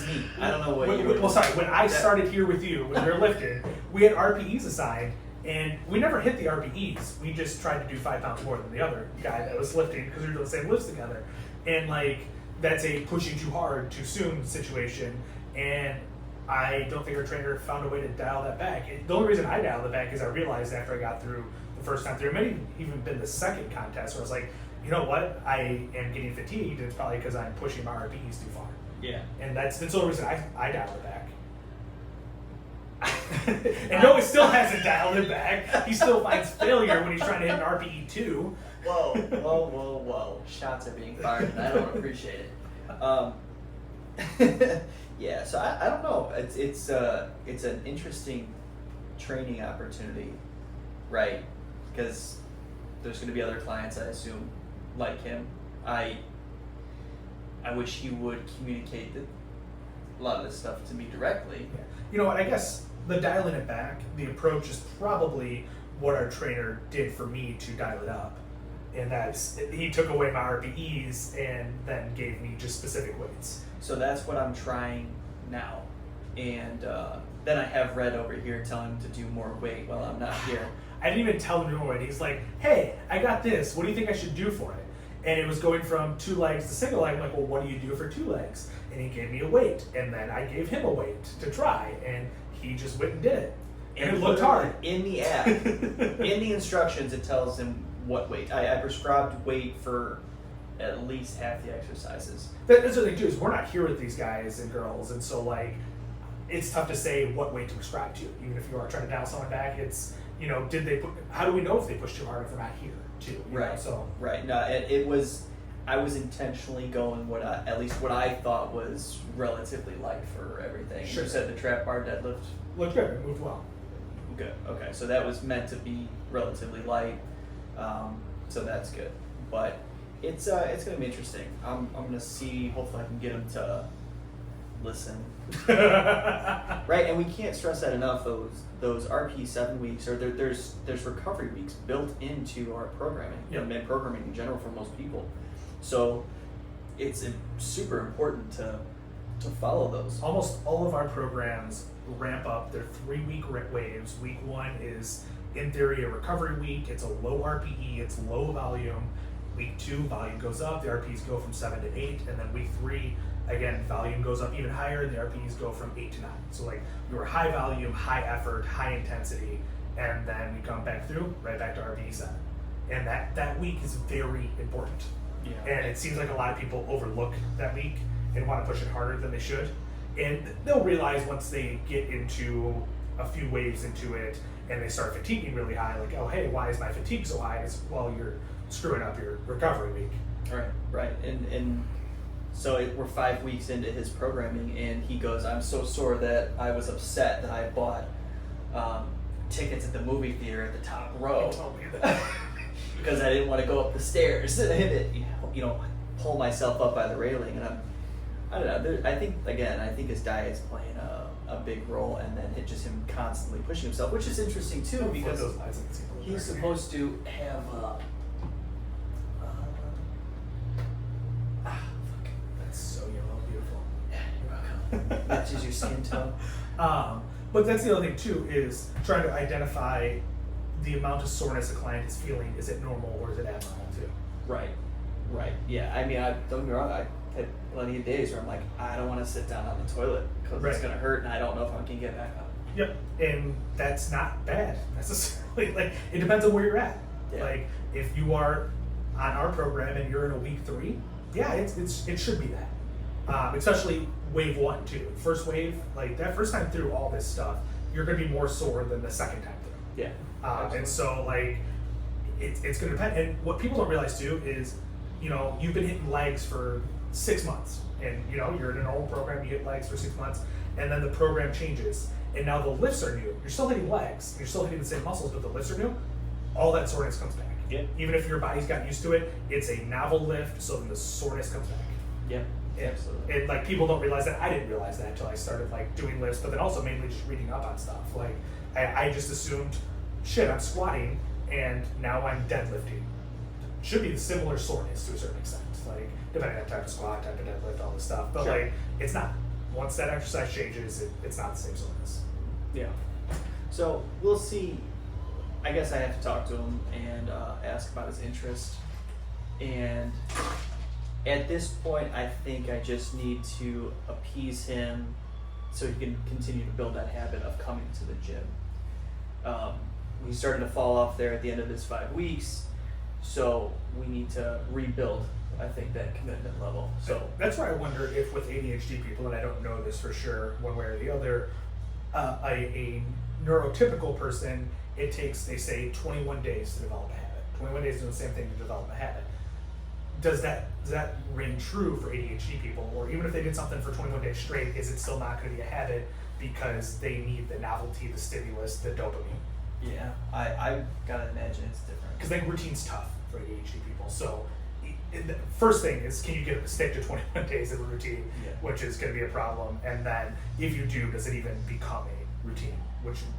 me. I don't know what you. When I started here with you, when we were lifting, we had RPEs assigned, and we never hit the RPEs. We just tried to do 5 pounds more than the other guy that was lifting because we were doing the same lifts together. And that's a pushing too hard too soon situation. And I don't think our trainer found a way to dial that back. The only reason I dialed it back is I realized after I got through the first time through, it might have even been the second contest where I was like, you know what, I am getting fatigued. It's probably because I'm pushing my RPEs too far. Yeah. And that's the only reason I dialed it back. And no, he still hasn't dialed it back. He still finds failure when he's trying to hit an RPE 2. Whoa. Shots are being fired, and I don't appreciate it. Yeah, so I don't know. It's an interesting training opportunity, right? Because there's going to be other clients, I assume, like him. I wish he would communicate a lot of this stuff to me directly. Yeah. You know what? I guess the dialing it back, the approach is probably what our trainer did for me to dial it up. And that's, he took away my RPEs and then gave me just specific weights. So that's what I'm trying now. And then I have Red over here telling him to do more weight while I'm not here. I didn't even tell him to do more weight. He's like, hey, I got this. What do you think I should do for it? And it was going from 2 legs to single leg. I'm like, well, what do you do for 2 legs? And he gave me a weight. And then I gave him a weight to try. And he just went and did it. And it looked hard. In the app, in the instructions, it tells him what weight. I prescribed weight for at least half the exercises. That's the thing too, is we're not here with these guys and girls. And so it's tough to say what weight to prescribe to. Even if you are trying to dial someone back, it's, did they how do we know if they push too hard if they're not here too? Right. Right. No, I was intentionally going at least what I thought was relatively light for everything. Sure. You said the trap bar deadlift looked good. It moved well. Good. Okay. So that was meant to be relatively light. So that's good. But it's going to be interesting. I'm going to see. Hopefully, I can get him to listen. Right, and we can't stress that enough. Those RP 7 weeks, or there's recovery weeks built into our programming, and programming in general for most people. So it's super important to follow those. Almost all of our programs ramp up. They're 3-week waves. Week 1 is in theory a recovery week. It's a low RPE. It's low volume. Week 2, volume goes up. The RPEs go from 7 to 8, and then week 3. Again, volume goes up even higher, and the RPEs go from 8 to 9. So you're high volume, high effort, high intensity, and then we come back through, right back to our PE center. And that week is very important. Yeah. And it seems like a lot of people overlook that week and want to push it harder than they should. And they'll realize once they get into a few waves into it and they start fatiguing really high, like, oh, hey, why is my fatigue so high? It's, well, you're screwing up your recovery week. Right. And so we're 5 weeks into his programming, and he goes, I'm so sore that I was upset that I bought tickets at the movie theater at the top row. He told me that. Because I didn't want to go up the stairs and pull myself up by the railing. And I don't know. I think his diet's playing a big role, and then it just him constantly pushing himself, which is interesting too, because he's supposed to have that's so yellow, beautiful. Yeah, you're welcome. Matches your skin tone. But that's the other thing too, is trying to identify the amount of soreness a client is feeling. Is it normal or is it abnormal too? Right. Yeah. I mean, don't get me wrong. I had plenty of days where I'm like, I don't want to sit down on the toilet because it's gonna hurt, and I don't know if I can get back up. Yep, and that's not bad necessarily. Like, it depends on where you're at. Yeah. Like, if you are on our program and you're in a week 3, yeah, it should be that. Especially wave 1 too. First wave, like that first time through all this stuff, you're gonna be more sore than the second time through. Yeah. And so like, it's gonna depend. And what people don't realize too is, you've been hitting legs for 6 months, and you're in a normal program, you hit legs for 6 months, and then the program changes, and now the lifts are new. You're still hitting legs, you're still hitting the same muscles, but the lifts are new. All that soreness comes back. Yeah. Even if your body's gotten used to it, it's a novel lift, so then the soreness comes back. Yeah. Absolutely. And like, people don't realize that. I didn't realize that until I started like doing lifts, but then also mainly just reading up on stuff. Like, I just assumed, shit, I'm squatting and now I'm deadlifting. Should be similar soreness to a certain extent, like depending on type of squat, type of deadlift, all this stuff. But Sure. like, it's not. Once that exercise changes, it's not the same soreness. Yeah. So we'll see. I guess I have to talk to him and ask about his interest. And at this point, I think I just need to appease him so he can continue to build that habit of coming to the gym. He started to fall off there at the end of his 5 weeks, so we need to rebuild, I think, that commitment level. So that's where I wonder if with ADHD people, and I don't know this for sure one way or the other, a neurotypical person, it takes, they say, 21 days to develop a habit. 21 days to do the same thing to develop a habit. Does that ring true for ADHD people? Or even if they did something for 21 days straight, is it still not going to be a habit because they need the novelty, the stimulus, the dopamine? yeah, I gotta imagine it's different. Because like, routine's tough for ADHD people. So the first thing is, can you get stick to 21 days of a routine, which is going to be a problem. And then if you do, does it even become a routine?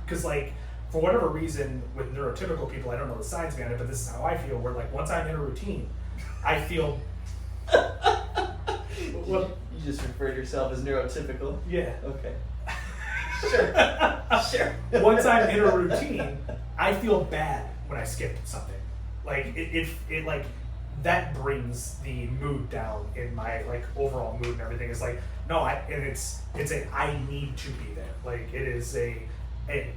Because like, for whatever reason, with neurotypical people, I don't know the science behind it, but this is how I feel, where like, once I'm in a routine, I feel... Well, you just referred to yourself as neurotypical. Yeah. Okay. Sure. Once I'm in a routine, I feel bad when I skip something. Like, it like, that brings the mood down in my like overall mood and everything. Is like, no, it's I need to be there. Like, it is a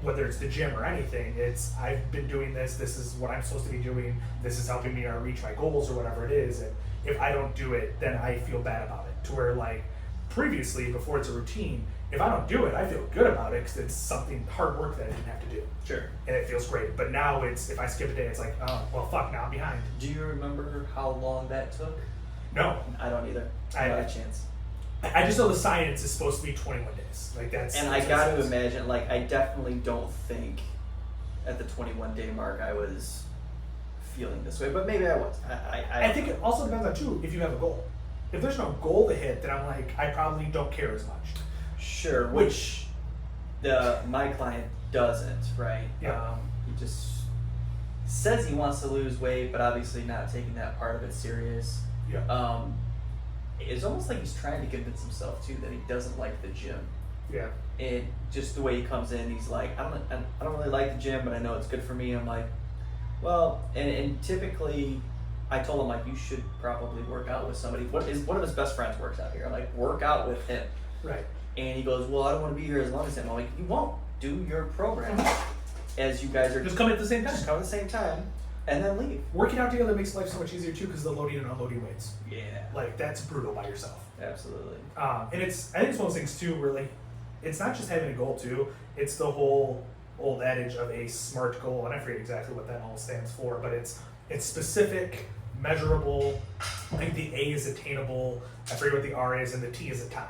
whether it's the gym or anything, it's I've been doing this is what I'm supposed to be doing, this is helping me reach my goals or whatever it is, and if I don't do it, then I feel bad about it. To where like, previously, before it's a routine, if I don't do it, I feel good about it because it's something, hard work that I didn't have to do. Sure. And it feels great. But now it's, if I skip a day, it's like, oh, well, fuck, now I'm behind. Do you remember how long that took? No. I don't either. I don't have a chance. I just know the science is supposed to be 21 days. Like, that's... And I got to imagine, like, I definitely don't think at the 21-day mark I was feeling this way, but maybe I was. I think it also depends on, too, if you have a goal. If there's no goal to hit, then I'm like, I probably don't care as much. Sure, which my client doesn't, right? Yeah. He just says he wants to lose weight, but obviously not taking that part of it serious. Yeah. It's almost like he's trying to convince himself too that he doesn't like the gym. Yeah. And just the way he comes in, he's like, I don't really like the gym, but I know it's good for me. I'm like, well, and typically, I told him, like, you should probably work out with somebody. One of his best friends works out here. I'm like, work out with him. Right. And he goes, well, I don't want to be here as long as him. I'm like, you won't. Do your program. as you guys are just come at the same time. just come at the same time, and then leave. Working out together makes life so much easier too, because the loading and unloading weights. Yeah, Like that's brutal by yourself. absolutely. And I think it's one of those things too, where like, it's not just having a goal too. It's the whole old adage of a SMART goal, and I forget exactly what that all stands for, but it's specific, measurable. I think the A is attainable. I forget what the R is, and the T is a time.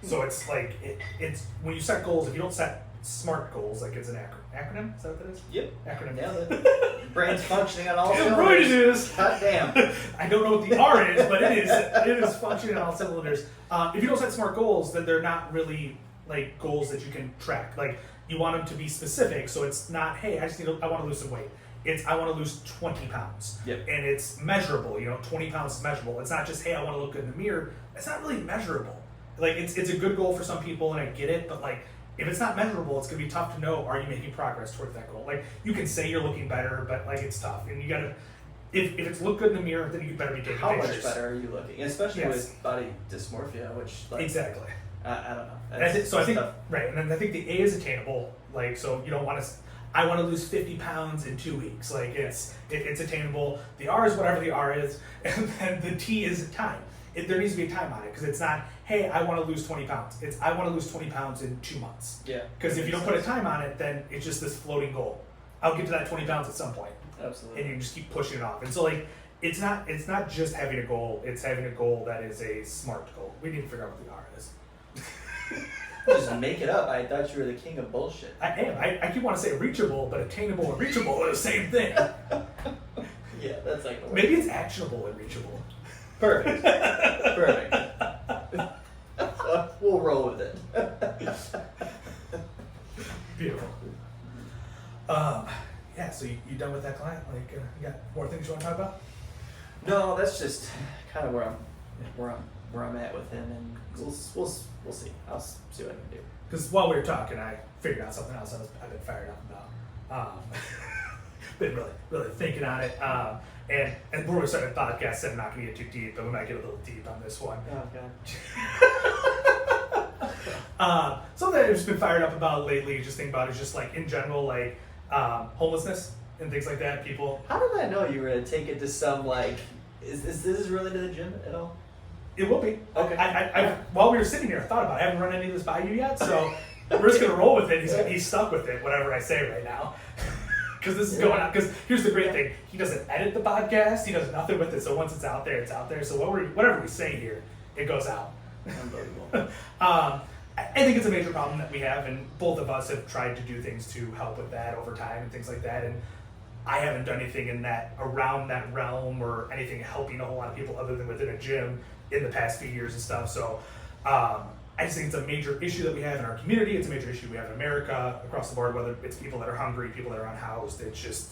So it's like it's when you set goals. If you don't set SMART goals, like it's an acronym. Is that what that is? Yep. Acronym. Nailed it. Brain's functioning on all I'm going to cylinders. do this. God damn. I don't know what the R is, but it is functioning on all cylinders. If you don't set SMART goals, then they're not really like goals that you can track. Like you want them to be specific, so it's not, hey, I want to lose some weight. It's I want to lose 20 pounds. Yep. And it's measurable. 20 pounds is measurable. It's not just, hey, I want to look good in the mirror. It's not really measurable. Like it's a good goal for some people, and I get it, but like if it's not measurable, it's gonna be tough to know, are you making progress towards that goal? Like you can say you're looking better, but like it's tough, and you gotta, if it's look good in the mirror, then you better be taking how pictures. much better are you looking? Especially Yes. with body dysmorphia, which like Exactly. I don't know. And I think, so I think tough. right, and then I think the A is attainable. Like so, you don't want to. I want to lose 50 pounds in 2 weeks. Like it's attainable. The R is whatever the R is, and then the T is time. There needs to be a time on it, because it's not, hey, I want to lose 20 pounds. It's I want to lose 20 pounds in 2 months. Yeah. Because if you don't put a time on it, then it's just this floating goal. I'll get to that 20 pounds at some point. Absolutely. And you just keep pushing it off. And so like it's not just having a goal, it's having a goal that is a SMART goal. We need to figure out what the R is. Just make it up. I thought you were the king of bullshit. I am. I keep wanting to say reachable, but attainable and reachable are the same thing. Yeah, that's like the word. Maybe it's actionable and reachable. Perfect. Perfect. We'll roll with it. Beautiful. Yeah, so you done with that client? Like, you got more things you want to talk about? No, that's just kind of where I'm at with him, and we'll see. I'll see what I can do. Because while we were talking, I figured out something else I've been fired up about. Been really thinking on it. And before we started the podcast, said I'm not going to get too deep, but we might get a little deep on this one. Oh god. Something I've just been fired up about lately, just think about is just like in general, like homelessness and things like that. People. How did I know you were gonna take it to some like? Is this related to the gym at all? It will be. Okay. I while we were sitting here, I thought about it. I haven't run any of this by you yet, so we're just gonna roll with it. He's stuck with it, whatever I say right now. Because this is going out. Because here's the great thing: he doesn't edit the podcast. He does nothing with it. So once it's out there, it's out there. So whatever we say here, it goes out. Unbelievable. I think it's a major problem that we have, and both of us have tried to do things to help with that over time and things like that. And I haven't done anything around that realm or anything helping a whole lot of people other than within a gym in the past few years and stuff. So I just think it's a major issue that we have in our community. It's a major issue we have in America across the board, whether it's people that are hungry, people that are unhoused. It's just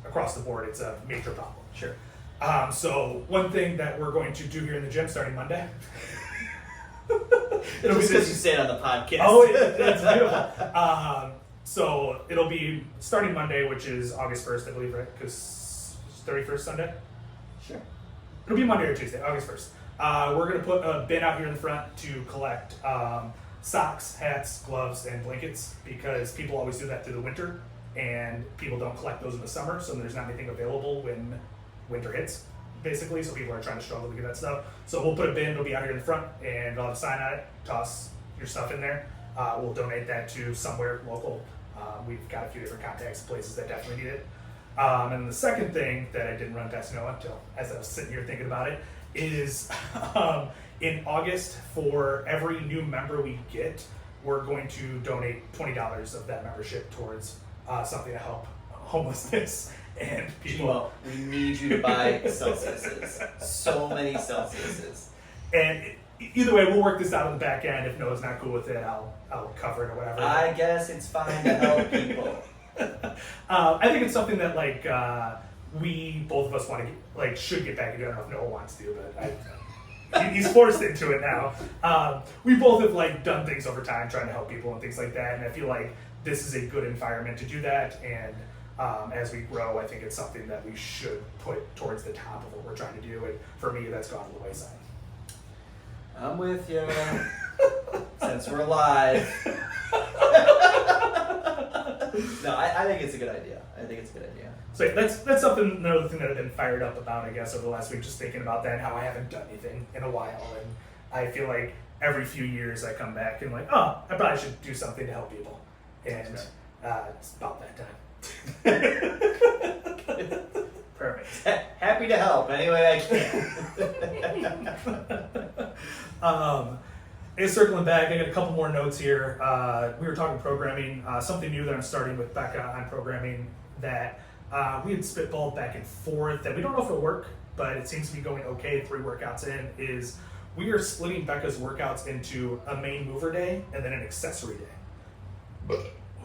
across the board, it's a major problem. Sure. So one thing that we're going to do here in the gym starting Monday. It'll be because you say it on the podcast. Oh, that's beautiful. So it'll be starting Monday, which is August 1st, I believe, right? Because 31st Sunday? Sure. It'll be Monday or Tuesday, August 1st. We're going to put a bin out here in the front to collect socks, hats, gloves, and blankets, because people always do that through the winter, and people don't collect those in the summer, so there's not anything available when winter hits, basically, so people are trying to struggle to get that stuff. So we'll put a bin, it'll be out here in the front, and we'll have a sign on it, toss your stuff in there. We'll donate that to somewhere local. We've got a few different contacts, places that definitely need it. And the second thing that I didn't run past Noah until as I was sitting here thinking about it is in August, for every new member we get, we're going to donate $20 of that membership towards something to help homelessness and people. Well, we need you to buy Celsiuses. So many Celsiuses. And either way, we'll work this out on the back end. If Noah's not cool with it, I'll cover it or whatever. I guess it's fine to help people. I think it's something that like we both of us want to should get back into. I don't know if Noah wants to, but he's forced into it now. We both have done things over time trying to help people and things like that, and I feel like this is a good environment to do that. And as we grow, I think it's something that we should put towards the top of what we're trying to do. And for me, that's gone to the wayside. I'm with you. Since we're live. No, I think it's a good idea. So yeah, that's something, another thing that I've been fired up about, I guess, over the last week, just thinking about that and how I haven't done anything in a while. And I feel like every few years I come back and like, oh, I probably should do something to help people. And it's about that time. Perfect. Happy to help any way I can. And circling back, I got a couple more notes here. We were talking programming, something new that I'm starting with Becca on programming that we had spitballed back and forth that we don't know if it'll work, but it seems to be going okay 3 workouts in, is we are splitting Becca's workouts into a main mover day and then an accessory day.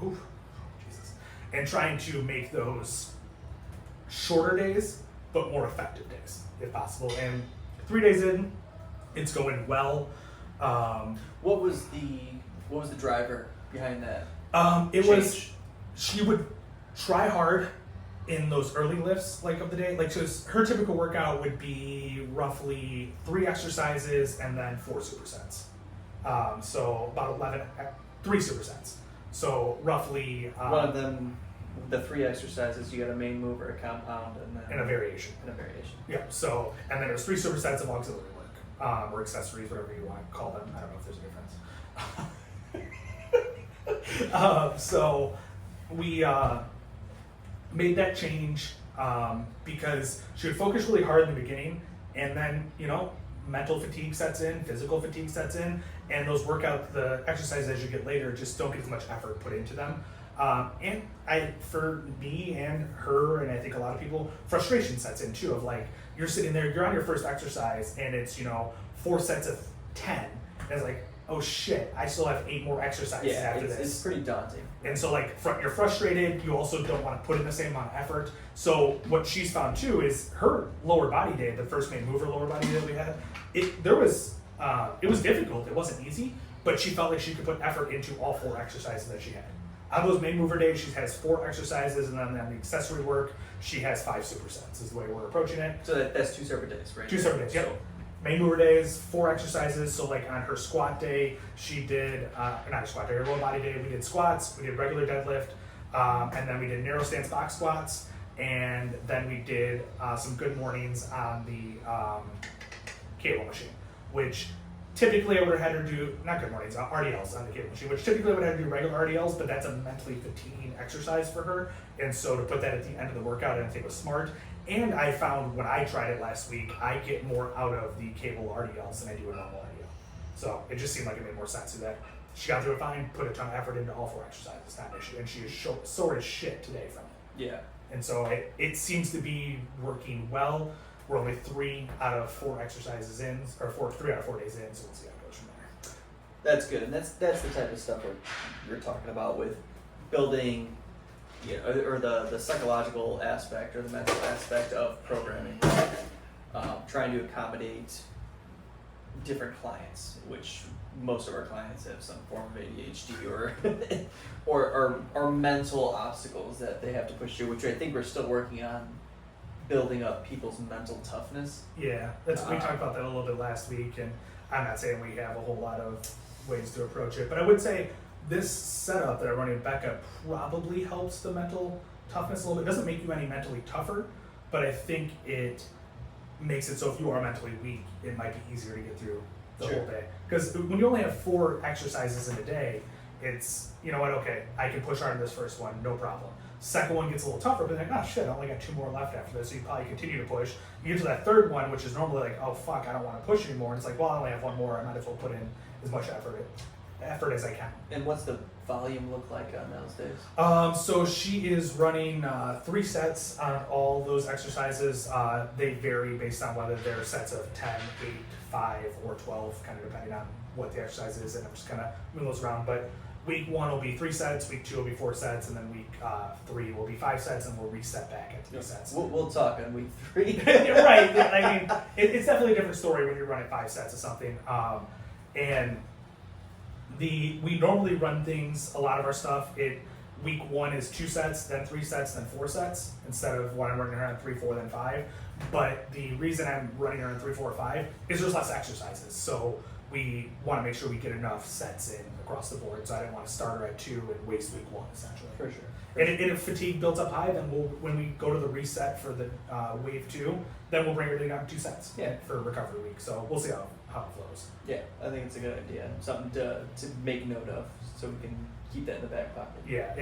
Ooh, Jesus. And trying to make those shorter days, but more effective days, if possible. And 3 days in, it's going well. What was the driver behind that? It was, she would try hard in those early lifts of the day. Her typical workout would be roughly 3 exercises and then 4 supersets. So about 3 supersets. So roughly one of them, the 3 exercises, you got a main mover, a compound, and a variation. Yeah. So and then there's 3 supersets of auxiliary work. Or accessories, whatever you want to call them. I don't know if there's a difference. So we made that change because she would focus really hard in the beginning, and then mental fatigue sets in, physical fatigue sets in, and those the exercises as you get later just don't get as much effort put into them. And for me and her, and I think a lot of people, frustration sets in too, of you're sitting there, you're on your first exercise, and it's 4 sets of 10, and it's like, oh shit, I still have 8 more exercises after this. It's pretty daunting. And so you're frustrated, you also don't want to put in the same amount of effort. So what she's found too is her lower body day, the first main mover lower body day that we had, it was difficult, it wasn't easy, but she felt like she could put effort into all 4 exercises that she had. On those main mover days, she has 4 exercises, and then on the accessory work, she has 5 supersets, is the way we're approaching it. So that's 2 separate days, right? 2 separate days, yep. Main mover days, 4 exercises. So on her squat day, she did, not her squat day, her lower body day, we did squats, we did regular deadlift, and then we did narrow stance box squats, and then we did some good mornings on the cable machine, which typically I would have had her do, not good mornings, RDLs on the cable machine, which typically I would have her do regular RDLs, but that's a mentally fatiguing exercise for her. And so to put that at the end of the workout, I think was smart. And I found when I tried it last week, I get more out of the cable RDLs than I do a normal RDL. So it just seemed like it made more sense to that. She got through it fine, put a ton of effort into all 4 exercises, not an issue. And she is sore as shit today from it. Yeah. And so it seems to be working well. We're only 3 out of 4 exercises in, or 3 out of 4 days in, so we'll see how it goes from there. That's good, and that's the type of stuff we're talking about with building, or the psychological aspect or the mental aspect of programming, trying to accommodate different clients, which most of our clients have some form of ADHD or mental obstacles that they have to push through, which I think we're still working on. Building up people's mental toughness. Yeah, we talked about that a little bit last week, and I'm not saying we have a whole lot of ways to approach it, but I would say this setup that I'm running Becca probably helps the mental toughness a little bit. It doesn't make you any mentally tougher, but I think it makes it so if you are mentally weak, it might be easier to get through the whole day. Because when you only have 4 exercises in a day, it's, okay, I can push hard on this first one, no problem. Second one gets a little tougher, but oh shit, I only got 2 more left after this, so you probably continue to push. You get to that third one, which is normally oh fuck, I don't want to push anymore, and it's well, I only have 1 more, I might as well put in as much effort as I can. And what's the volume look like on those days? So she is running 3 sets on all those exercises. They vary based on whether they're sets of 10, 8, 5, or 12, kind of depending on what the exercise is, and I'm just kind of moving those around, but week 1 will be 3 sets, week 2 will be 4 sets, and then week 3 will be 5 sets, and we'll reset back at 3 sets. We'll talk on week 3. Yeah, right. I mean, it's definitely a different story when you're running 5 sets of something. And we normally run things, a lot of our stuff, week 1 is 2 sets, then 3 sets, then 4 sets, instead of when I'm running around 3, 4, then 5. But the reason I'm running around 3, 4, 5 is there's less exercises. So we want to make sure we get enough sets in across the board. So I didn't want to start her at 2 and waste week 1 essentially. For sure. And if fatigue builds up high, then when we go to the reset for the wave 2, then we'll bring everything down to 2 sets for recovery week. So we'll see how it flows. Yeah, I think it's a good idea. Something to make note of so we can keep that in the back pocket. Yeah,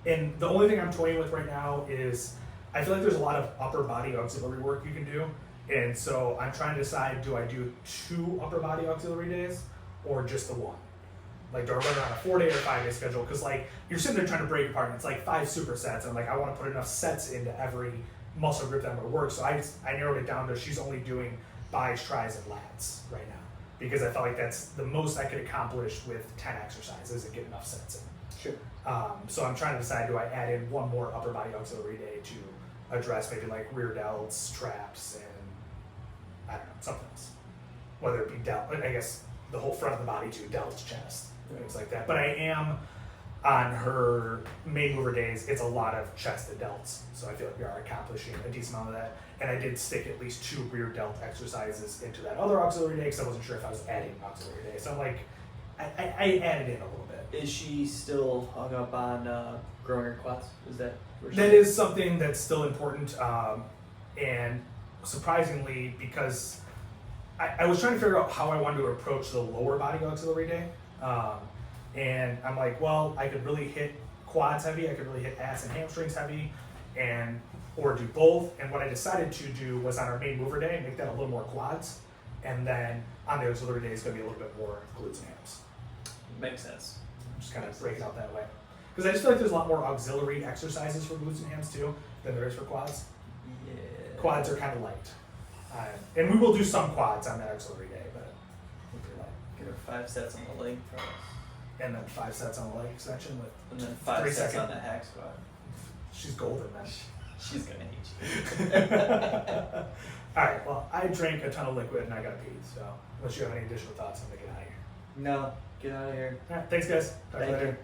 and the only thing I'm toying with right now is I feel like there's a lot of upper body auxiliary work you can do. And so I'm trying to decide, do I do 2 upper body auxiliary days or just the 1? Like, do I run it on a 4-day or 5-day schedule? Because, like, you're sitting there trying to break apart, and it's like 5 supersets, and, like, I want to put enough sets into every muscle group that I'm going to work. So I narrowed it down to she's only doing bis, tris, and lats right now. Because I felt like that's the most I could accomplish with 10 exercises and get enough sets in. Sure. So I'm trying to decide, do I add in 1 more upper body auxiliary day to address maybe, like, rear delts, traps, and I don't know, something else. Whether it be delt, I guess the whole front of the body too, delts, chest, things like that. But I am on her main mover days, it's a lot of chest and delts. So I feel like we are accomplishing a decent amount of that. And I did stick at least 2 rear delt exercises into that other auxiliary day because I wasn't sure if I was adding auxiliary day. So I'm like, I added in a little bit. Is she still hung up on growing her quads? Is that where That is something that's still important. And surprisingly, because I was trying to figure out how I wanted to approach the lower body auxiliary day. And I'm like, well, I could really hit quads heavy, I could really hit ass and hamstrings heavy, or do both. And what I decided to do was on our main mover day, make that a little more quads. And then on the auxiliary day, it's going to be a little bit more glutes and hams. Makes sense. Just kind of break it out that way. Because I just feel like there's a lot more auxiliary exercises for glutes and hams too than there is for quads. Yeah. Quads are kind of light. And we will do some quads on that auxiliary day, but we'll be light. Get her 5 sets on the leg press. And then 5 sets on the leg extension with And then 5 3 sets second. on the hack squat. She's golden, man. She's gonna hate you. All right, well, I drank a ton of liquid and I got to pee, so unless you have any additional thoughts, I'm going to get out of here. No, get out of here. All right, thanks, guys. Talk to you Thank you. later.